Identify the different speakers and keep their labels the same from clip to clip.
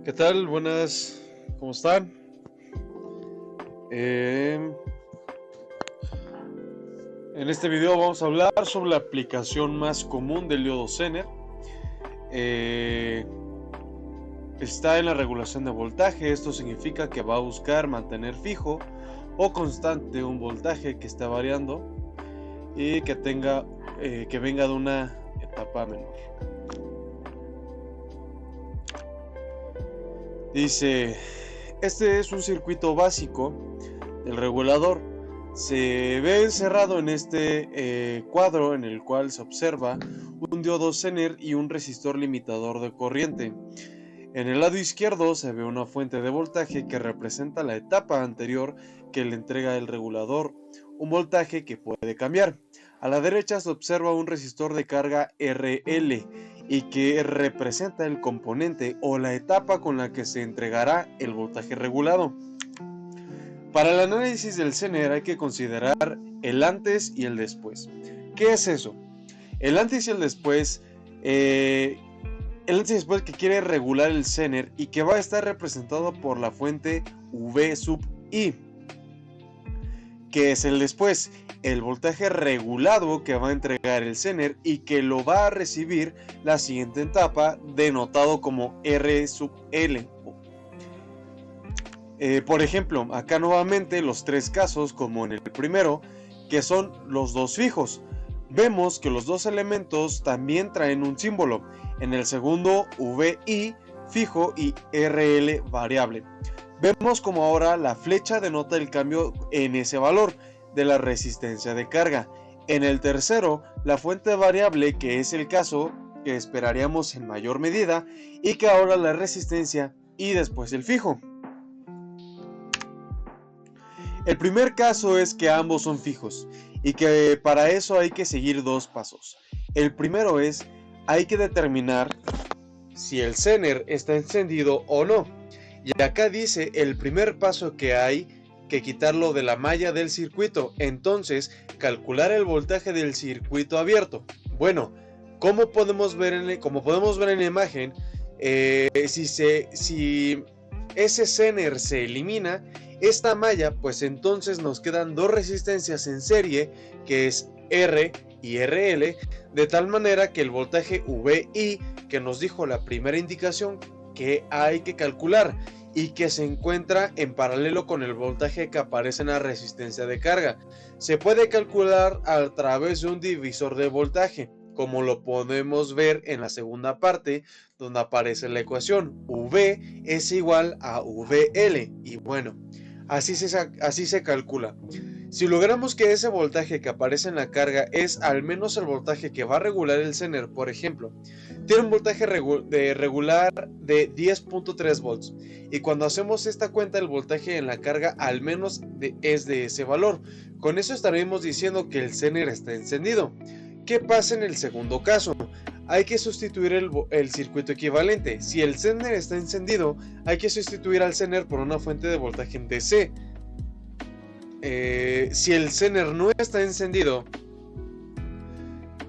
Speaker 1: ¿Qué tal? Buenas, ¿cómo están? En este video vamos a hablar sobre la aplicación más común del diodo Zener. Está en la regulación de voltaje. Esto significa que va a buscar mantener fijo o constante un voltaje que está variando y que venga de una etapa menor. Dice, este es un circuito básico del regulador. Se ve encerrado en este cuadro en el cual se observa un diodo Zener y un resistor limitador de corriente. En el lado izquierdo se ve una fuente de voltaje que representa la etapa anterior que le entrega el regulador, un voltaje que puede cambiar. A la derecha se observa un resistor de carga RL y que representa el componente o la etapa con la que se entregará el voltaje regulado. Para el análisis del Zener hay que considerar el antes y el después. ¿Qué es eso? El antes y el después que quiere regular el Zener y que va a estar representado por la fuente V sub I. ¿Qué es el después? El voltaje regulado que va a entregar el Zener y que lo va a recibir la siguiente etapa, denotado como R sub L. Por ejemplo, acá nuevamente los tres casos, como en el primero, que son los dos fijos. Vemos que los dos elementos también traen un símbolo. En el segundo, VI fijo y RL variable. Vemos como ahora la flecha denota el cambio en ese valor de la resistencia de carga. En el tercero, la fuente variable, que es el caso que esperaríamos en mayor medida, y que ahora la resistencia y después el fijo. El primer caso es que ambos son fijos y que para eso hay que seguir dos pasos. El primero es, hay que determinar si el Zener está encendido o no. Y acá dice el primer paso que hay que quitarlo de la malla del circuito. Entonces, calcular el voltaje del circuito abierto. Bueno, como podemos ver en la imagen, si ese Zener se elimina, esta malla, pues entonces nos quedan dos resistencias en serie, que es R y RL, de tal manera que el voltaje VI, que nos dijo la primera indicación que hay que calcular y que se encuentra en paralelo con el voltaje que aparece en la resistencia de carga, se puede calcular a través de un divisor de voltaje, como lo podemos ver en la segunda parte, donde aparece la ecuación V es igual a VL, y bueno, así se calcula. Si logramos que ese voltaje que aparece en la carga es al menos el voltaje que va a regular el Zener, por ejemplo, tiene un voltaje regular de 10.3 volts, y cuando hacemos esta cuenta el voltaje en la carga al menos es de ese valor. Con eso estaremos diciendo que el Zener está encendido. ¿Qué pasa en el segundo caso? Hay que sustituir el circuito equivalente. Si el Zener está encendido, hay que sustituir al Zener por una fuente de voltaje en DC. Si el Zener no está encendido,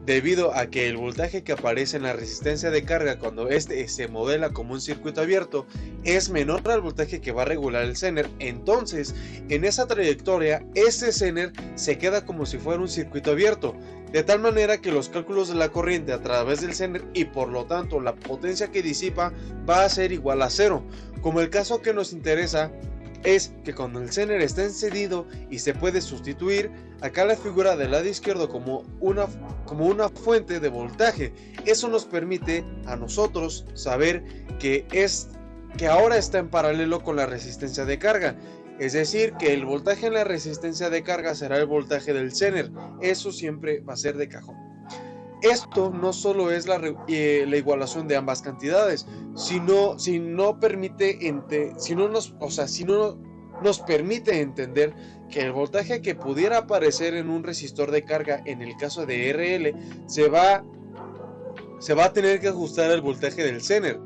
Speaker 1: debido a que el voltaje que aparece en la resistencia de carga cuando este se modela como un circuito abierto es menor al voltaje que va a regular el Zener, entonces en esa trayectoria este Zener se queda como si fuera un circuito abierto, de tal manera que los cálculos de la corriente a través del Zener y por lo tanto la potencia que disipa va a ser igual a cero. Como el caso que nos interesa es que cuando el Zener está encendido y se puede sustituir, acá la figura del lado izquierdo como una fuente de voltaje. Eso nos permite a nosotros saber que ahora está en paralelo con la resistencia de carga. Es decir, que el voltaje en la resistencia de carga será el voltaje del Zener. Eso siempre va a ser de cajón. Esto no solo es la igualación de ambas cantidades, sino nos permite entender que el voltaje que pudiera aparecer en un resistor de carga en el caso de RL se va a tener que ajustar al voltaje del Zener.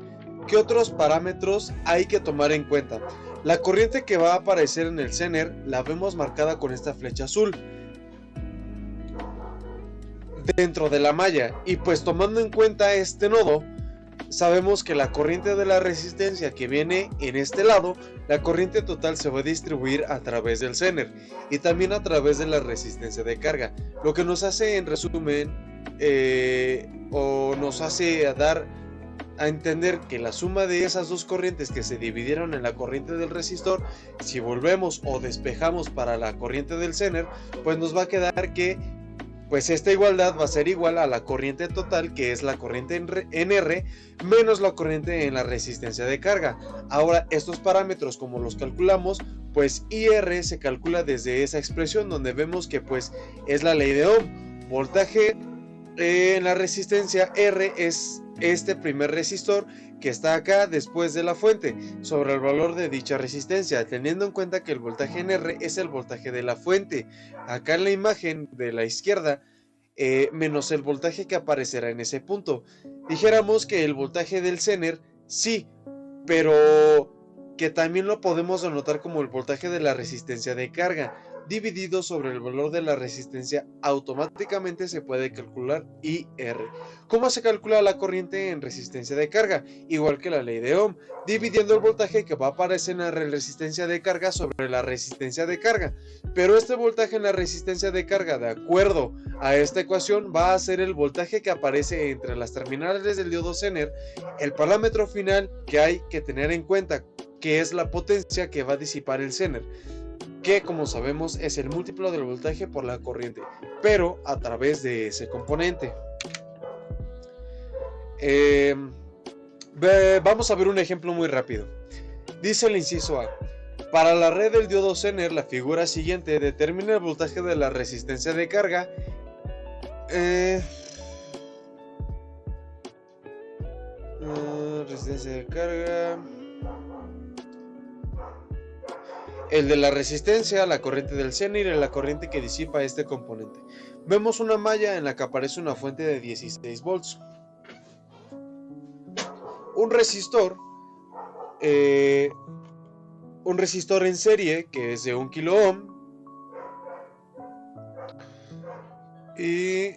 Speaker 1: ¿Qué otros parámetros hay que tomar en cuenta? La corriente que va a aparecer en el Zener la vemos marcada con esta flecha azul dentro de la malla, y pues tomando en cuenta este nodo sabemos que la corriente de la resistencia que viene en este lado, la corriente total se va a distribuir a través del Zener y también a través de la resistencia de carga, lo que nos hace en resumen o nos hace dar a entender que la suma de esas dos corrientes que se dividieron en la corriente del resistor, si volvemos o despejamos para la corriente del Zener, pues nos va a quedar que pues esta igualdad va a ser igual a la corriente total, que es la corriente en R, menos la corriente en la resistencia de carga. Ahora, estos parámetros, como los calculamos, pues IR se calcula desde esa expresión, donde vemos que pues es la ley de Ohm. Voltaje en la resistencia R es este primer resistor que está acá después de la fuente, sobre el valor de dicha resistencia, teniendo en cuenta que el voltaje en R es el voltaje de la fuente. Acá en la imagen de la izquierda, menos el voltaje que aparecerá en ese punto. Dijéramos que el voltaje del Zener, sí, pero que también lo podemos denotar como el voltaje de la resistencia de carga, dividido sobre el valor de la resistencia, automáticamente se puede calcular IR. ¿Cómo se calcula la corriente en resistencia de carga? Igual que la ley de Ohm, dividiendo el voltaje que va a aparecer en la resistencia de carga sobre la resistencia de carga. Pero este voltaje en la resistencia de carga, de acuerdo a esta ecuación, va a ser el voltaje que aparece entre las terminales del diodo Zener. El parámetro final que hay que tener en cuenta, que es la potencia que va a disipar el Zener, que como sabemos es el múltiplo del voltaje por la corriente, pero a través de ese componente. Vamos a ver un ejemplo muy rápido. Dice el inciso A: para la red del diodo Zener, la figura siguiente determina el voltaje de la resistencia de carga. Resistencia de carga. El de la resistencia, la corriente del Zener y la corriente que disipa este componente. Vemos una malla en la que aparece una fuente de 16 volts. Un resistor en serie que es de 1 kilo ohm y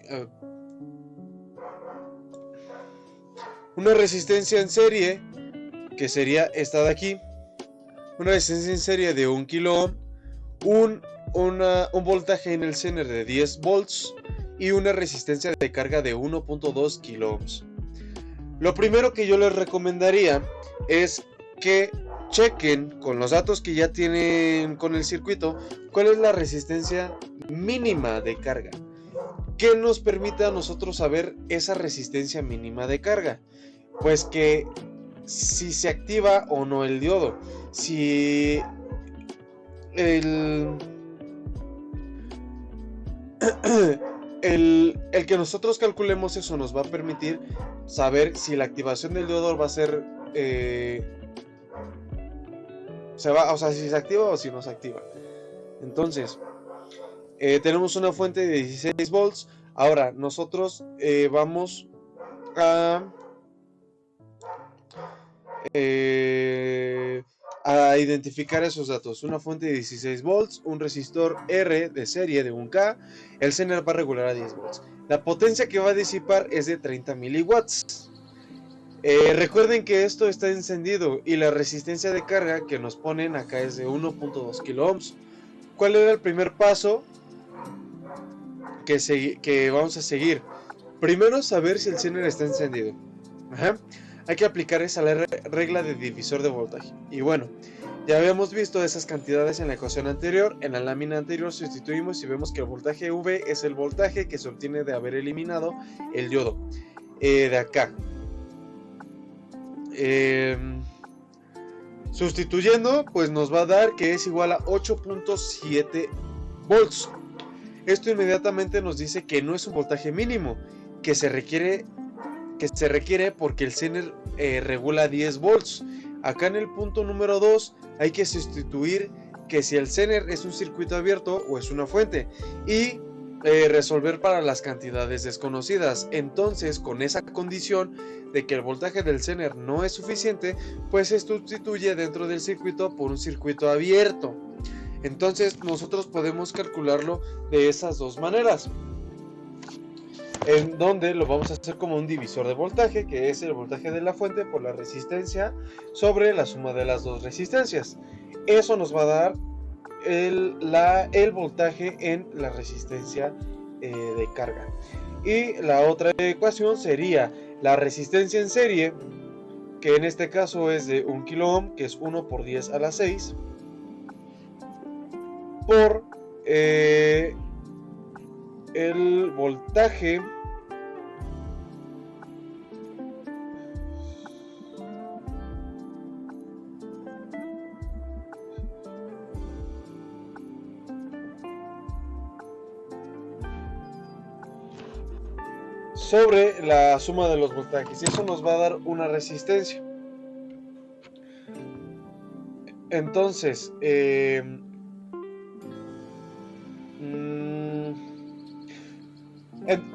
Speaker 1: una resistencia en serie que sería esta de aquí, una resistencia en serie de 1 kilo ohm, un voltaje en el Zener de 10 volts y una resistencia de carga de 1.2 kilo ohms. Lo primero que yo les recomendaría es que chequen con los datos que ya tienen con el circuito cuál es la resistencia mínima de carga, que nos permite a nosotros saber esa resistencia mínima de carga. Pues que si se activa o no el diodo, si el que nosotros calculemos eso nos va a permitir saber si la activación del diodo va a ser si se activa o si no se activa. Entonces tenemos una fuente de 16 volts. Ahora nosotros vamos a identificar esos datos: una fuente de 16 volts, un resistor R de serie de 1K, el Zener va a regular a 10 volts. La potencia que va a disipar es de 30 miliwatts. Recuerden que esto está encendido y la resistencia de carga que nos ponen acá es de 1.2 kilo ohms. ¿Cuál era el primer paso que vamos a seguir? Primero, saber si el Zener está encendido. Hay que aplicar esa regla de divisor de voltaje. Y bueno, ya habíamos visto esas cantidades en la ecuación anterior. En la lámina anterior sustituimos y vemos que el voltaje V es el voltaje que se obtiene de haber eliminado el diodo de acá. Sustituyendo, pues nos va a dar que es igual a 8.7 volts. Esto inmediatamente nos dice que no es un voltaje mínimo, que se requiere porque el Zener regula 10 volts. Acá en el punto número 2 hay que sustituir que si el Zener es un circuito abierto o es una fuente y resolver para las cantidades desconocidas. Entonces, con esa condición de que el voltaje del Zener no es suficiente, pues se sustituye dentro del circuito por un circuito abierto. Entonces nosotros podemos calcularlo de esas dos maneras. en donde lo vamos a hacer como un divisor de voltaje, que es el voltaje de la fuente por la resistencia sobre la suma de las dos resistencias. Eso nos va a dar el voltaje en la resistencia de carga. Y la otra ecuación sería la resistencia en serie, que en este caso es de 1 kilo ohm, que es 1 por 10 a la 6, por el voltaje sobre la suma de los voltajes, y eso nos va a dar una resistencia. Entonces,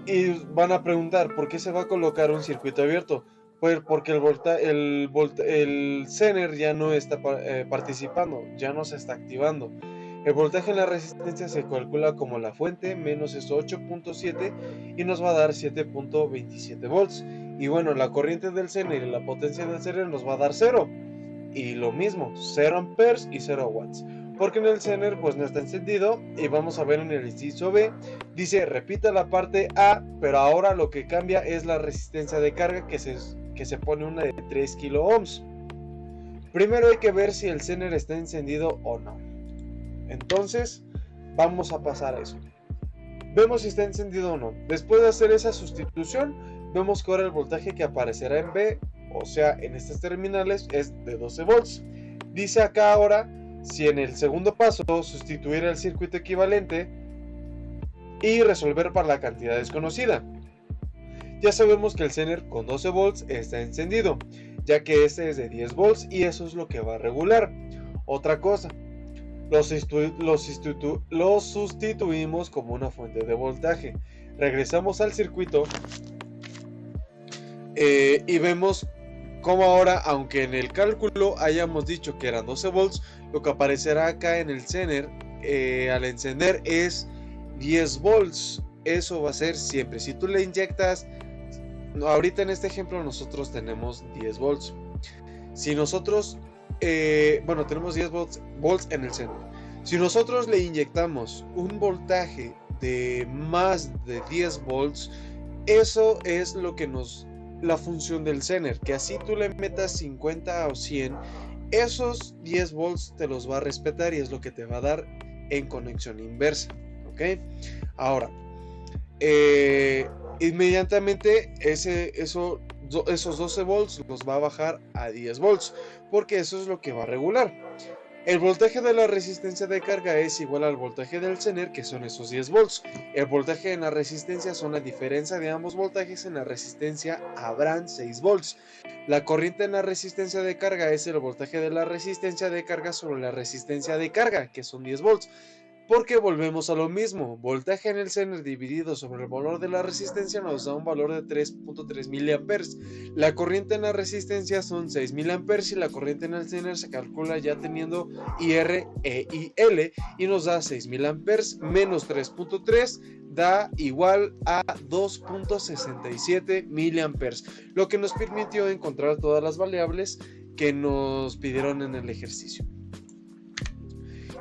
Speaker 1: y van a preguntar, ¿por qué se va a colocar un circuito abierto? Pues porque el Zener ya no está participando, ya no se está activando. El voltaje en la resistencia se calcula como la fuente menos esto 8.7 y nos va a dar 7.27 volts. Y bueno, la corriente del Zener y la potencia del Zener nos va a dar 0. Y lo mismo, 0 amperes y 0 watts. Porque en el Zener pues no está encendido, y vamos a ver en el inciso B, dice repita la parte A, pero ahora lo que cambia es la resistencia de carga, que se pone una de 3 kilo ohms. Primero hay que ver si el Zener está encendido o no. Entonces vamos a pasar a eso. Vemos si está encendido o no. Después de hacer esa sustitución, vemos que ahora el voltaje que aparecerá en B, o sea en estas terminales, es de 12 volts. Dice acá ahora si en el segundo paso sustituir el circuito equivalente y resolver para la cantidad desconocida. Ya sabemos que el Zener con 12 volts está encendido, ya que este es de 10 volts y eso es lo que va a regular. Otra cosa, lo sustituimos como una fuente de voltaje. Regresamos al circuito y vemos como ahora, aunque en el cálculo hayamos dicho que eran 12 volts, lo que aparecerá acá en el Zener al encender es 10 volts. Eso va a ser siempre. Si tú le inyectas, ahorita en este ejemplo nosotros tenemos 10 volts. Si nosotros, tenemos 10 volts en el Zener. Si nosotros le inyectamos un voltaje de más de 10 volts, eso es lo que la función del Zener, que así tú le metas 50 o 100, esos 10 volts te los va a respetar y es lo que te va a dar en conexión inversa, ¿ok? Ahora, inmediatamente esos 12 volts los va a bajar a 10 volts, porque eso es lo que va a regular. El voltaje de la resistencia de carga es igual al voltaje del Zener, que son esos 10 volts. El voltaje en la resistencia son la diferencia de ambos voltajes. En la resistencia habrán 6 volts. La corriente en la resistencia de carga es el voltaje de la resistencia de carga sobre la resistencia de carga, que son 10 volts. Porque volvemos a lo mismo, voltaje en el Zener dividido sobre el valor de la resistencia nos da un valor de 3.3 miliamperes. La corriente en la resistencia son 6 miliamperes y la corriente en el Zener se calcula ya teniendo IR, E y L y nos da 6 miliamperes menos 3.3 da igual a 2.67 miliamperes, lo que nos permitió encontrar todas las variables que nos pidieron en el ejercicio.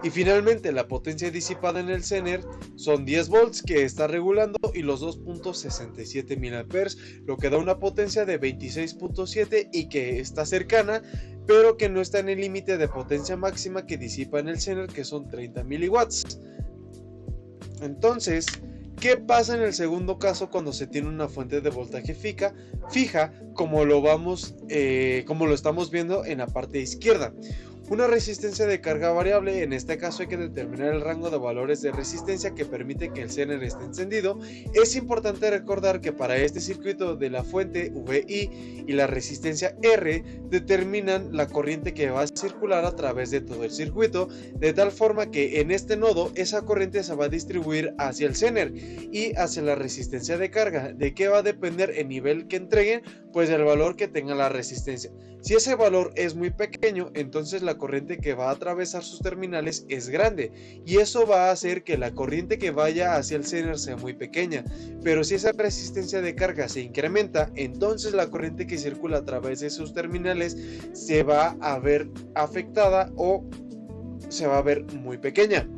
Speaker 1: Y finalmente la potencia disipada en el Zener son 10 volts que está regulando y los 2.67 miliamperes, lo que da una potencia de 26.7 y que está cercana, pero que no está en el límite de potencia máxima que disipa en el Zener, que son 30 miliwatts. Entonces, ¿qué pasa en el segundo caso cuando se tiene una fuente de voltaje fija, como lo estamos viendo en la parte izquierda? Una resistencia de carga variable, en este caso hay que determinar el rango de valores de resistencia que permite que el Zener esté encendido. Es importante recordar que para este circuito de la fuente VI y la resistencia R determinan la corriente que va a circular a través de todo el circuito, de tal forma que en este nodo esa corriente se va a distribuir hacia el Zener y hacia la resistencia de carga. ¿De qué va a depender el nivel que entreguen? Pues del valor que tenga la resistencia. Si ese valor es muy pequeño, entonces la la corriente que va a atravesar sus terminales es grande, y eso va a hacer que la corriente que vaya hacia el Zener sea muy pequeña. Pero si esa resistencia de carga se incrementa, entonces la corriente que circula a través de sus terminales se va a ver afectada o se va a ver muy pequeña.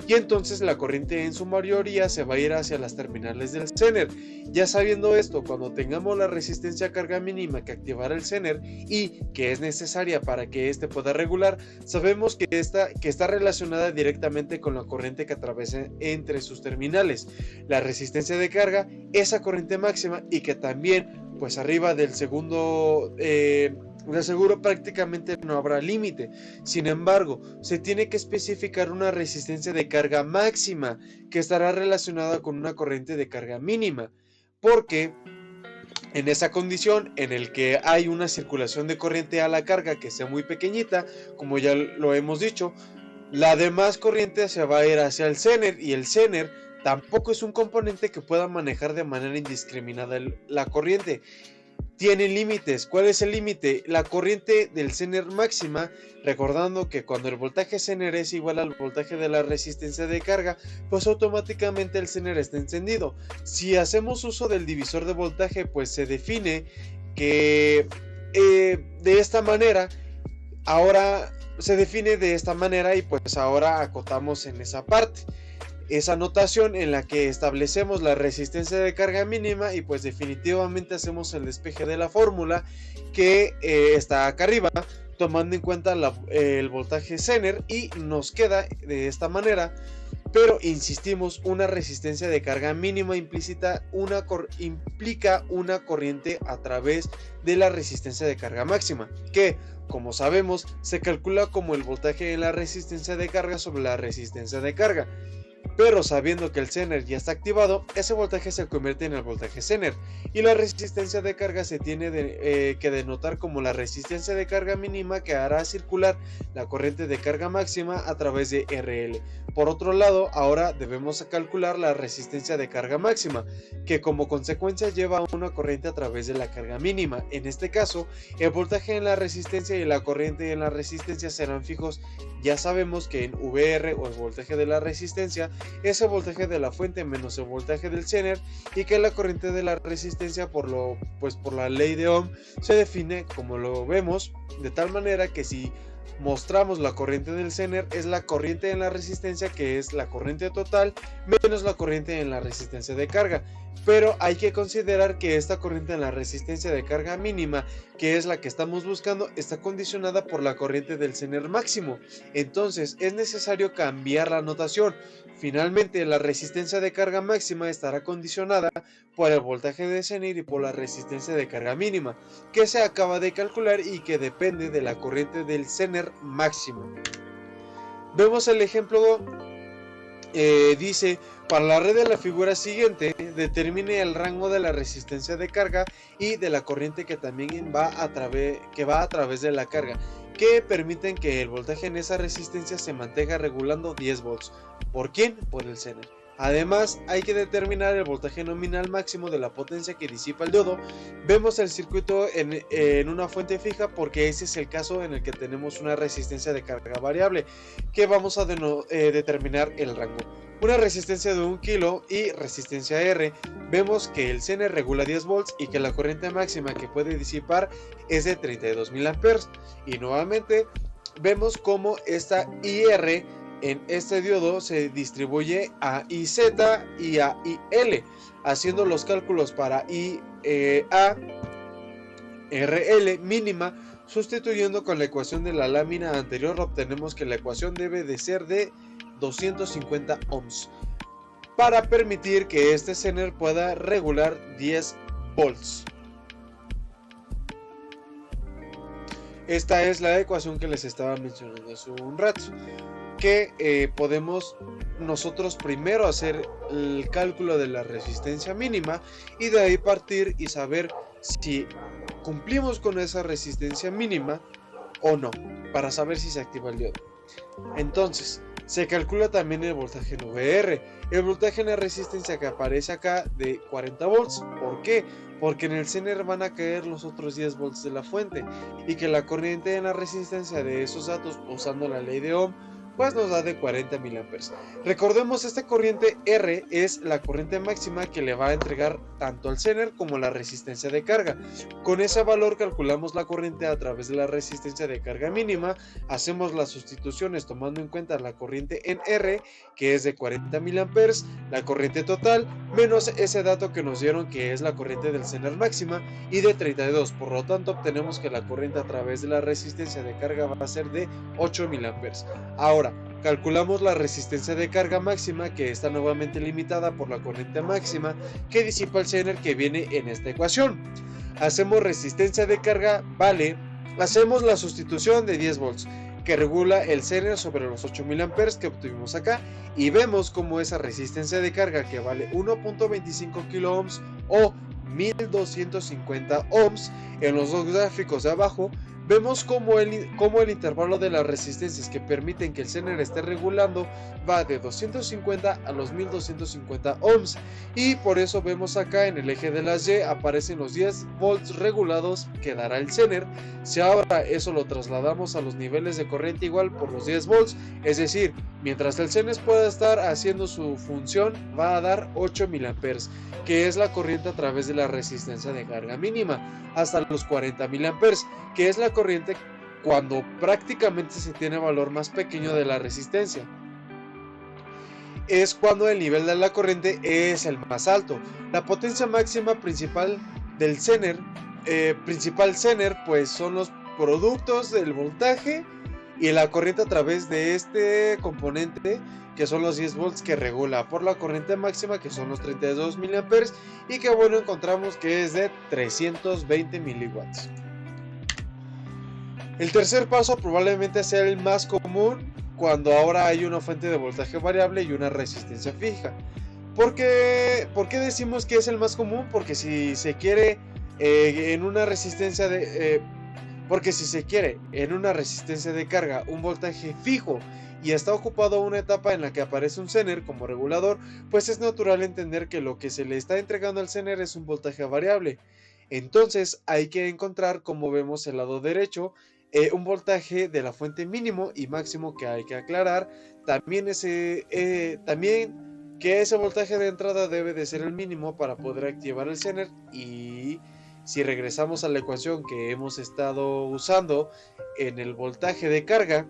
Speaker 1: Y entonces la corriente en su mayoría se va a ir hacia las terminales del Zener. Ya sabiendo esto, cuando tengamos la resistencia a carga mínima que activará el Zener y que es necesaria para que éste pueda regular, sabemos que está relacionada directamente con la corriente que atraviesa entre sus terminales. La resistencia de carga, esa corriente máxima, y que también pues arriba del segundo de seguro prácticamente no habrá límite. Sin embargo, se tiene que especificar una resistencia de carga máxima que estará relacionada con una corriente de carga mínima, porque en esa condición en el que hay una circulación de corriente a la carga que sea muy pequeñita, como ya lo hemos dicho, la demás corriente se va a ir hacia el Zener, y el Zener tampoco es un componente que pueda manejar de manera indiscriminada la corriente. Tiene límites. ¿Cuál es el límite? La corriente del Zener máxima, recordando que cuando el voltaje Zener es igual al voltaje de la resistencia de carga, pues automáticamente el Zener está encendido. Si hacemos uso del divisor de voltaje, pues se define que de esta manera, ahora se define de esta manera, y pues ahora acotamos en esa parte esa notación en la que establecemos la resistencia de carga mínima, y pues definitivamente hacemos el despeje de la fórmula que está acá arriba, tomando en cuenta el voltaje Zener, y nos queda de esta manera. Pero insistimos, una resistencia de carga mínima implícita implica una corriente a través de la resistencia de carga máxima, que como sabemos se calcula como el voltaje en la resistencia de carga sobre la resistencia de carga. Pero sabiendo que el Zener ya está activado, ese voltaje se convierte en el voltaje Zener, y la resistencia de carga se tiene que denotar como la resistencia de carga mínima que hará circular la corriente de carga máxima a través de RL. Por otro lado, ahora debemos calcular la resistencia de carga máxima, que como consecuencia lleva una corriente a través de la carga mínima. En este caso, el voltaje en la resistencia y la corriente en la resistencia serán fijos. Ya sabemos que en VR, o el voltaje de la resistencia, es el voltaje de la fuente menos el voltaje del Zener, y que la corriente de la resistencia por la ley de Ohm se define como lo vemos, de tal manera que si mostramos la corriente del Zener, es la corriente en la resistencia, que es la corriente total menos la corriente en la resistencia de carga. Pero hay que considerar que esta corriente en la resistencia de carga mínima, que es la que estamos buscando, está condicionada por la corriente del Zener máximo. Entonces es necesario cambiar la notación. Finalmente, la resistencia de carga máxima estará condicionada por el voltaje de Zener y por la resistencia de carga mínima, que se acaba de calcular y que depende de la corriente del Zener máximo. Vemos el ejemplo. Dice: para la red de la figura siguiente, determine el rango de la resistencia de carga y de la corriente que también va a través de la carga, que permiten que el voltaje en esa resistencia se mantenga regulando 10 volts. ¿Por quién? Por el Zener. Además, hay que determinar el voltaje nominal máximo de la potencia que disipa el diodo. Vemos el circuito en una fuente fija, porque ese es el caso en el que tenemos una resistencia de carga variable, que vamos a determinar el rango. Una resistencia de 1 kilo y resistencia R. Vemos que el Zener regula 10 volts y que la corriente máxima que puede disipar es de 32.000 amperes. Y nuevamente vemos cómo esta IR en este diodo se distribuye a IZ y a IL. Haciendo los cálculos para IA RL mínima, sustituyendo con la ecuación de la lámina anterior, obtenemos que la ecuación debe de ser de 250 ohms para permitir que este Zener pueda regular 10 volts. Esta es la ecuación que les estaba mencionando hace un rato, que podemos nosotros primero hacer el cálculo de la resistencia mínima y de ahí partir y saber si cumplimos con esa resistencia mínima o no, para saber si se activa el diodo. Entonces, se calcula también el voltaje en VR, el voltaje en la resistencia que aparece acá de 40 volts. ¿Por qué? porque en el Zener van a caer los otros 10 volts de la fuente, y que la corriente en la resistencia de esos datos, usando la ley de Ohm, pues nos da de 40 mA. Recordemos, esta corriente R es la corriente máxima que le va a entregar tanto al Zener como la resistencia de carga. Con ese valor calculamos la corriente a través de la resistencia de carga mínima, hacemos las sustituciones tomando en cuenta la corriente en R, que es de 40 mA, la corriente total, menos ese dato que nos dieron, que es la corriente del Zener máxima, y de 32. Por lo tanto, obtenemos que la corriente a través de la resistencia de carga va a ser de 8 mA. Ahora, calculamos la resistencia de carga máxima, que está nuevamente limitada por la corriente máxima que disipa el Zener, que viene en esta ecuación. Hacemos resistencia de carga, hacemos la sustitución de 10 volts que regula el Zener sobre los 8 mA que obtuvimos acá, y vemos como esa resistencia de carga, que vale 1.25 kilo ohms o 1250 ohms, en los dos gráficos de abajo vemos como el intervalo de las resistencias que permiten que el Zener esté regulando va de 250 a los 1250 ohms, y por eso vemos acá en el eje de las Y aparecen los 10 volts regulados que dará el Zener. Si ahora eso lo trasladamos a los niveles de corriente igual por los 10 volts, es decir, mientras el Zener pueda estar haciendo su función, va a dar 8 mA, que es la corriente a través de la resistencia de carga mínima, hasta los 40 mA, que es la corriente cuando prácticamente se tiene valor más pequeño de la resistencia. Es cuando el nivel de la corriente es el más alto. La potencia máxima principal del Zener, pues son los productos del voltaje y la corriente a través de este componente, que son los 10 volts que regula por la corriente máxima, que son los 32 mA, y que bueno, encontramos que es de 320 miliwatts. El tercer paso probablemente sea el más común, cuando ahora hay una fuente de voltaje variable y una resistencia fija. ¿Por qué decimos que es el más común? Porque si se quiere en una resistencia de carga un voltaje fijo y está ocupado una etapa en la que aparece un Zener como regulador, pues es natural entender que lo que se le está entregando al Zener es un voltaje variable. Entonces hay que encontrar, como vemos el lado derecho, un voltaje de la fuente mínimo y máximo, que hay que aclarar. También que ese voltaje de entrada debe de ser el mínimo para poder activar el Zener. Y si regresamos a la ecuación que hemos estado usando en el voltaje de carga,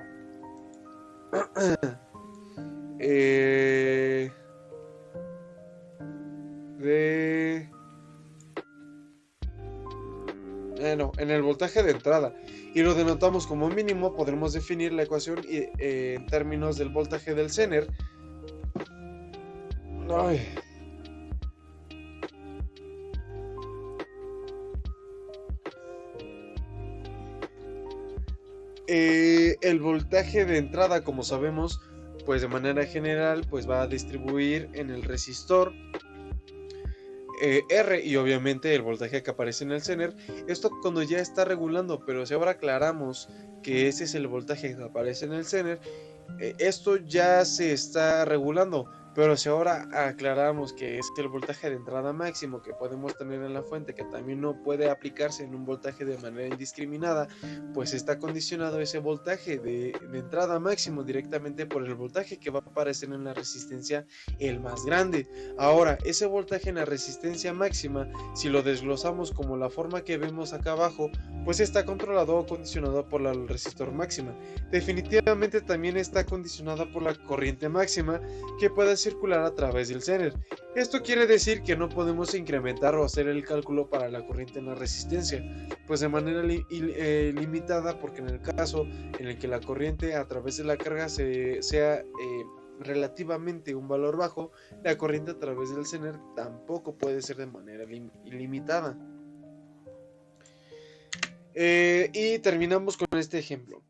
Speaker 1: en el voltaje de entrada, y lo denotamos como mínimo, podremos definir la ecuación en términos del voltaje del Zener. El voltaje de entrada, como sabemos, pues de manera general, pues va a distribuir en el resistor R, y obviamente el voltaje que aparece en el Zener. Esto cuando ya está regulando, pero si ahora aclaramos que ese es el voltaje que aparece en el Zener, esto ya se está regulando. Pero si ahora aclaramos que es el voltaje de entrada máximo que podemos tener en la fuente, que también no puede aplicarse en un voltaje de manera indiscriminada, pues está condicionado ese voltaje de entrada máximo directamente por el voltaje que va a aparecer en la resistencia, el más grande. Ahora, ese voltaje en la resistencia máxima, si lo desglosamos como la forma que vemos acá abajo, pues está controlado o condicionado por el resistor máxima. Definitivamente también está condicionada por la corriente máxima que puede circular a través del Zener. Esto quiere decir que no podemos incrementar o hacer el cálculo para la corriente en la resistencia, pues de manera limitada, porque en el caso en el que la corriente a través de la carga sea relativamente un valor bajo, la corriente a través del Zener tampoco puede ser de manera ilimitada. Y terminamos con este ejemplo.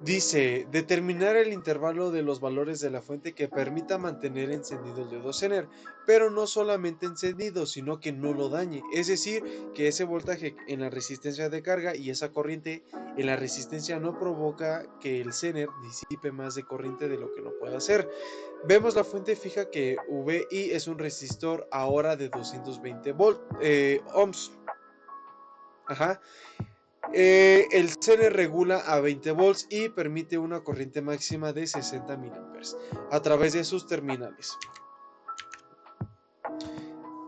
Speaker 1: Dice, determinar el intervalo de los valores de la fuente que permita mantener encendido el diodo Zener, pero no solamente encendido, sino que no lo dañe. Es decir, que ese voltaje en la resistencia de carga y esa corriente en la resistencia no provoca que el Zener disipe más de corriente de lo que no puede hacer. Vemos la fuente fija, que VI es un resistor ahora de 220 ohms. Ajá. El Zener regula a 20 volts y permite una corriente máxima de 60 mA a través de sus terminales.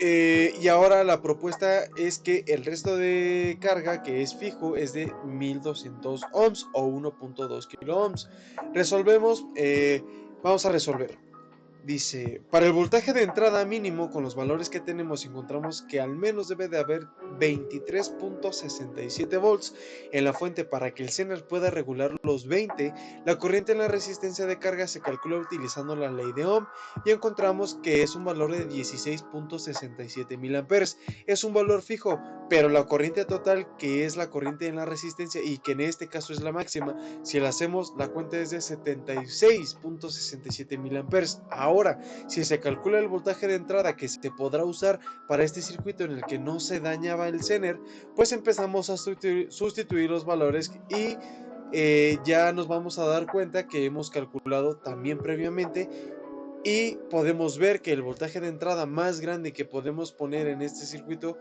Speaker 1: Y ahora la propuesta es que el resto de carga, que es fijo, es de 1200 ohms o 1.2 kilo ohms. Vamos a resolver. Dice, para el voltaje de entrada mínimo, con los valores que tenemos, encontramos que al menos debe de haber 23.67 volts en la fuente para que el Zener pueda regular los 20. La corriente en la resistencia de carga se calcula utilizando la ley de Ohm y encontramos que es un valor de 16.67 mA. Es un valor fijo, pero la corriente total, que es la corriente en la resistencia y que en este caso es la máxima, si la hacemos, la cuenta es de 76.67 mA. Ahora, si se calcula el voltaje de entrada que se podrá usar para este circuito en el que no se dañaba el Zener, pues empezamos a sustituir los valores y ya nos vamos a dar cuenta que hemos calculado también previamente y podemos ver que el voltaje de entrada más grande que podemos poner en este circuito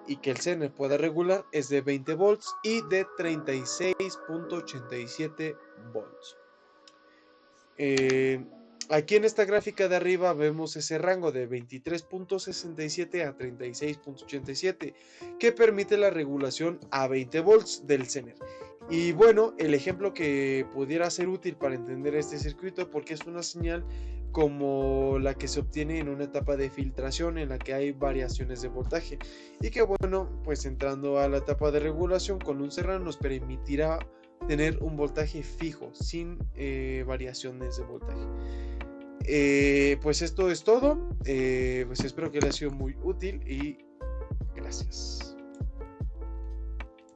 Speaker 1: y que el Zener pueda regular es de 20 volts y de 36.87 volts. Aquí en esta gráfica de arriba vemos ese rango de 23.67 a 36.87 que permite la regulación a 20 volts del Zener. Y bueno, el ejemplo que pudiera ser útil para entender este circuito, porque es una señal como la que se obtiene en una etapa de filtración en la que hay variaciones de voltaje y que bueno, pues entrando a la etapa de regulación con un Serrano nos permitirá tener un voltaje fijo sin variaciones de voltaje. Pues esto es todo, pues espero que les haya sido muy útil y gracias.